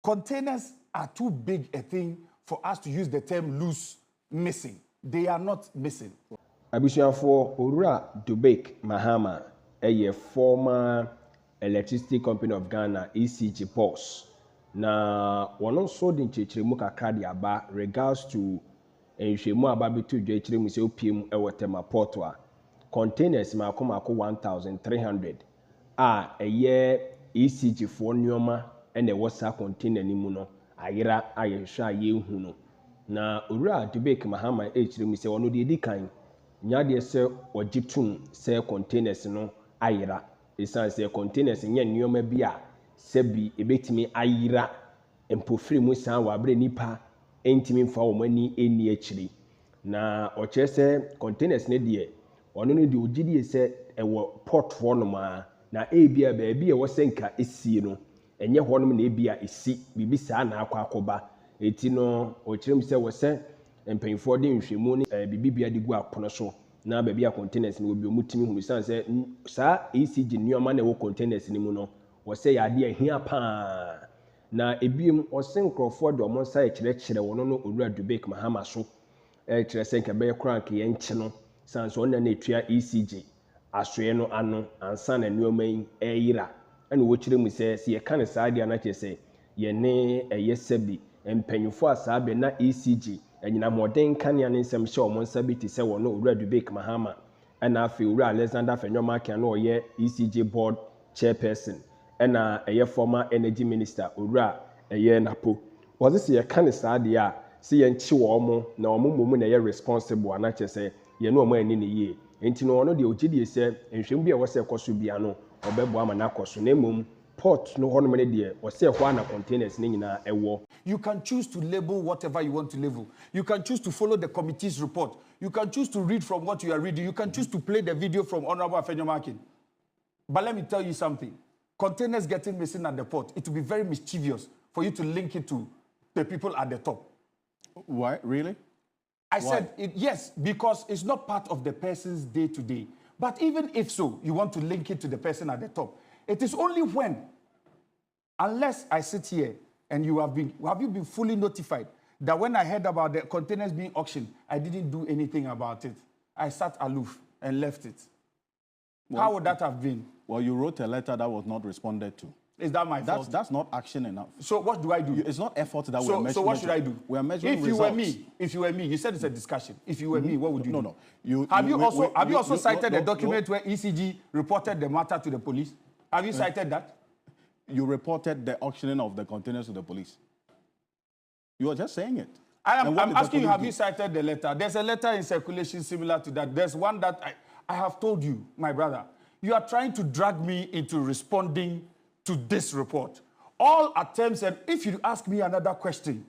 containers are too big a thing for us to use the term loose, missing. They are not missing. Abusuafo Owura Dubik Mahama, a former electricity company of Ghana, ECG boss. Na one also din chechiremu kakra de aba regards to enhwemu aba betu dwechiremu se opiem e wotema port a containers mako 1300 a eye ECG for nneoma ene wosa container ni mu no ayera ayehwa yehu no na Owura Dubik Mahama echiremu se wono de edikan nyade se ogitum se containers no ayera esan se containers nye nneoma bi a sebi ebetimi ayira empofiri mu san wa bre nipa entimi mfa wo mani eni akiri na ochese containers ne de ono no de ogidi se ewo port ho no ma na ebia baabi e wo senka esie no enye ho no na ebia esi bibi saa na akwakoba eti no ochirem se wo se empanyfo de nhwemu ne bibi bia de gu apono so na baabi a containers ne obi omutimi hunu san se saa ECG nneoma na wo containers ne mu no wo se ya de ahia pa na ebiem osenkrofo de omonsa ekirechire wono no Owura Dubik Mahama so ekire senka be krank ye nche no san so na etua ECG asoe no ano ansa na nneoma yi eyira ene wo kire mu se ye kan saa dia na kese ye ne eyesabi empanyufo asabe na ECG enyina moden kania ne nsem hye omonsa bi ti se wono Owura Dubik Mahama ena afi Owura Alexander Fenwoma kan no ye ECG board chairperson ena eye former energy minister Owura eye napo was se ye kan saa dia se ye nchi wo mo na omo momu na ye responsible anache se ye no omo ani ne ye enti no ono de ogidi se enhwem bi e wo se koso bia no obebo ama na koso na mom port no hono me de wo se ho na containers ne nyina ewo. You can choose to label whatever you want to label. You can choose to follow the committee's report. You can choose to read from what you are reading. You can choose to play the video from Honorable Fenwoma. But let me tell you something. Containers getting missing at the port, it will be very mischievous for you to link it to the people at the top. Why? Really? I said, yes, because it's not part of the person's day-to-day. But even if so, you want to link it to the person at the top. It is only when, unless I sit here and you have you been fully notified that when I heard about the containers being auctioned, I didn't do anything about it. I sat aloof and left it. Well, how would that have been? Well, you wrote a letter that was not responded to. Is that my fault? That's not action enough. So what do I do? It's not effort that we're measuring. So what should I do? We're measuring results. If you were me, you said it's a discussion. If you were me, what would you do? No. Have you also cited a document where ECG reported the matter to the police? Have you cited that? You reported the auctioning of the containers to the police. You are just saying it. I'm asking you, have you cited the letter? There's a letter in circulation similar to that. There's one that I have told you, my brother. You are trying to drag me into responding to this report. All attempts, and if you ask me another question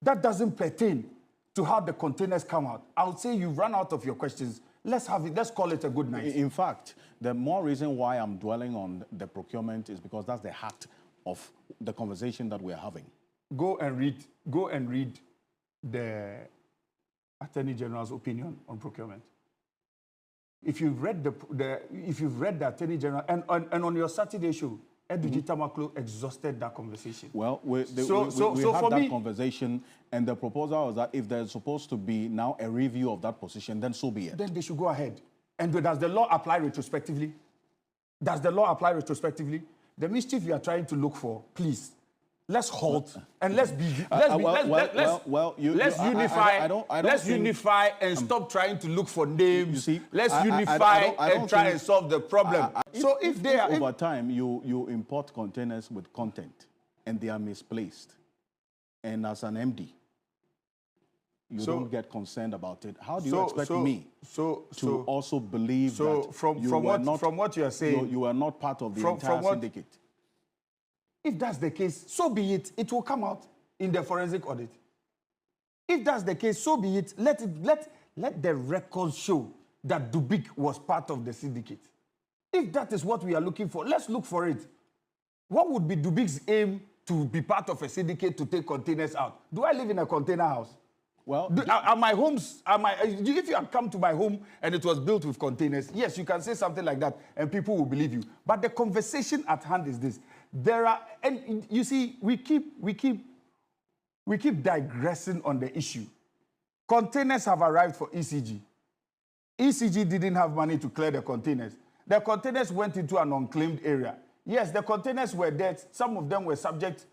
that doesn't pertain to how the containers come out, I would say you've run out of your questions. Let's call it a good night. In fact, the more reason why I'm dwelling on the procurement is because that's the heart of the conversation that we're having. Go and read the Attorney General's opinion on procurement. If you've read the Attorney General and on your Saturday show, Edwin Tamaklo exhausted that conversation. Well, we had that conversation, and the proposal was that if there's supposed to be now a review of that position, then so be it. Then they should go ahead. And does the law apply retrospectively? Does the law apply retrospectively? The mischief you are trying to look for, please, let's halt and let's unify and stop trying to look for names. You see, let's unify and try and solve the problem. So if they are over time, you import containers with content and they are misplaced, and as an MD, you don't get concerned about it. How do you expect me to also believe that from what you are saying, you are not part of the entire syndicate? If that's the case, so be it. It will come out in the forensic audit. If that's the case, so be it. Let the records show that Dubik was part of the syndicate. If that is what we are looking for, let's look for it. What would be Dubik's aim to be part of a syndicate to take containers out? Do I live in a container house? Well, are my homes, if you have come to my home and it was built with containers, yes, you can say something like that and people will believe you. But the conversation at hand is this. There are, and you see, we keep digressing on the issue. Containers have arrived for ECG. ECG didn't have money to clear the containers. The containers went into an unclaimed area. Yes, the containers were there. Some of them were subjects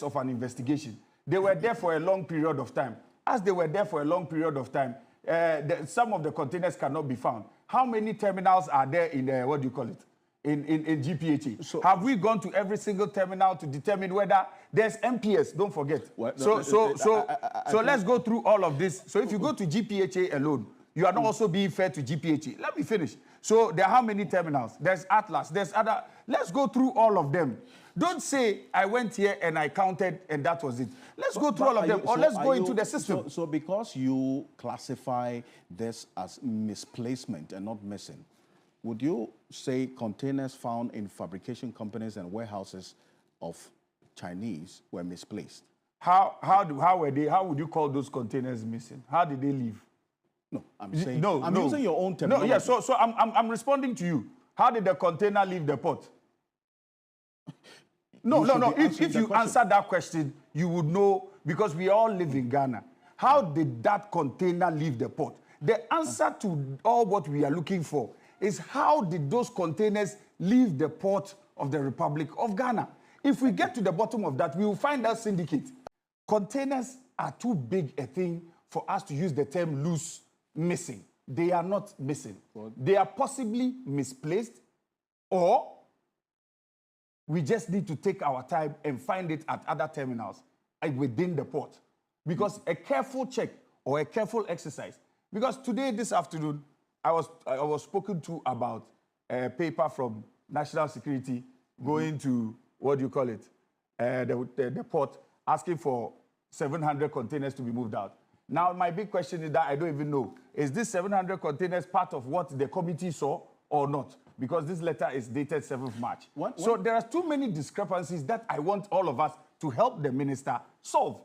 of an investigation. They were there for a long period of time. As they were there for a long period of time, some of the containers cannot be found. How many terminals are there in what do you call it? In GPHA? So, have we gone to every single terminal to determine whether there's MPS? Don't forget. Well, so let's go through all of this. So if you go to GPHA alone, you are not also being fair to GPHA. Let me finish. So there are how many terminals? There's Atlas, there's other. Let's go through all of them. Don't say, I went here and I counted and that was it. Let's go through all of them, or let's go into the system. So because you classify this as misplacement and not missing, would you say containers found in fabrication companies and warehouses of Chinese were misplaced? How were they? How would you call those containers missing? How did they leave? No, I'm saying I'm using your own terminology. No, yeah. So I'm responding to you. How did the container leave the port? No. If you answer that question, you would know, because we all live in Ghana. How did that container leave the port? The answer to all what we are looking for is how did those containers leave the port of the Republic of Ghana? If we get to the bottom of that, we will find that syndicate. Containers are too big a thing for us to use the term loose, missing. They are not missing. They are possibly misplaced, or we just need to take our time and find it at other terminals within the port. Because a careful check or a careful exercise, because today, this afternoon, I was spoken to about a paper from National Security going to, what do you call it, the port, asking for 700 containers to be moved out. Now, my big question is that I don't even know, is this 700 containers part of what the committee saw or not? Because this letter is dated 7th March. So there are too many discrepancies that I want all of us to help the minister solve.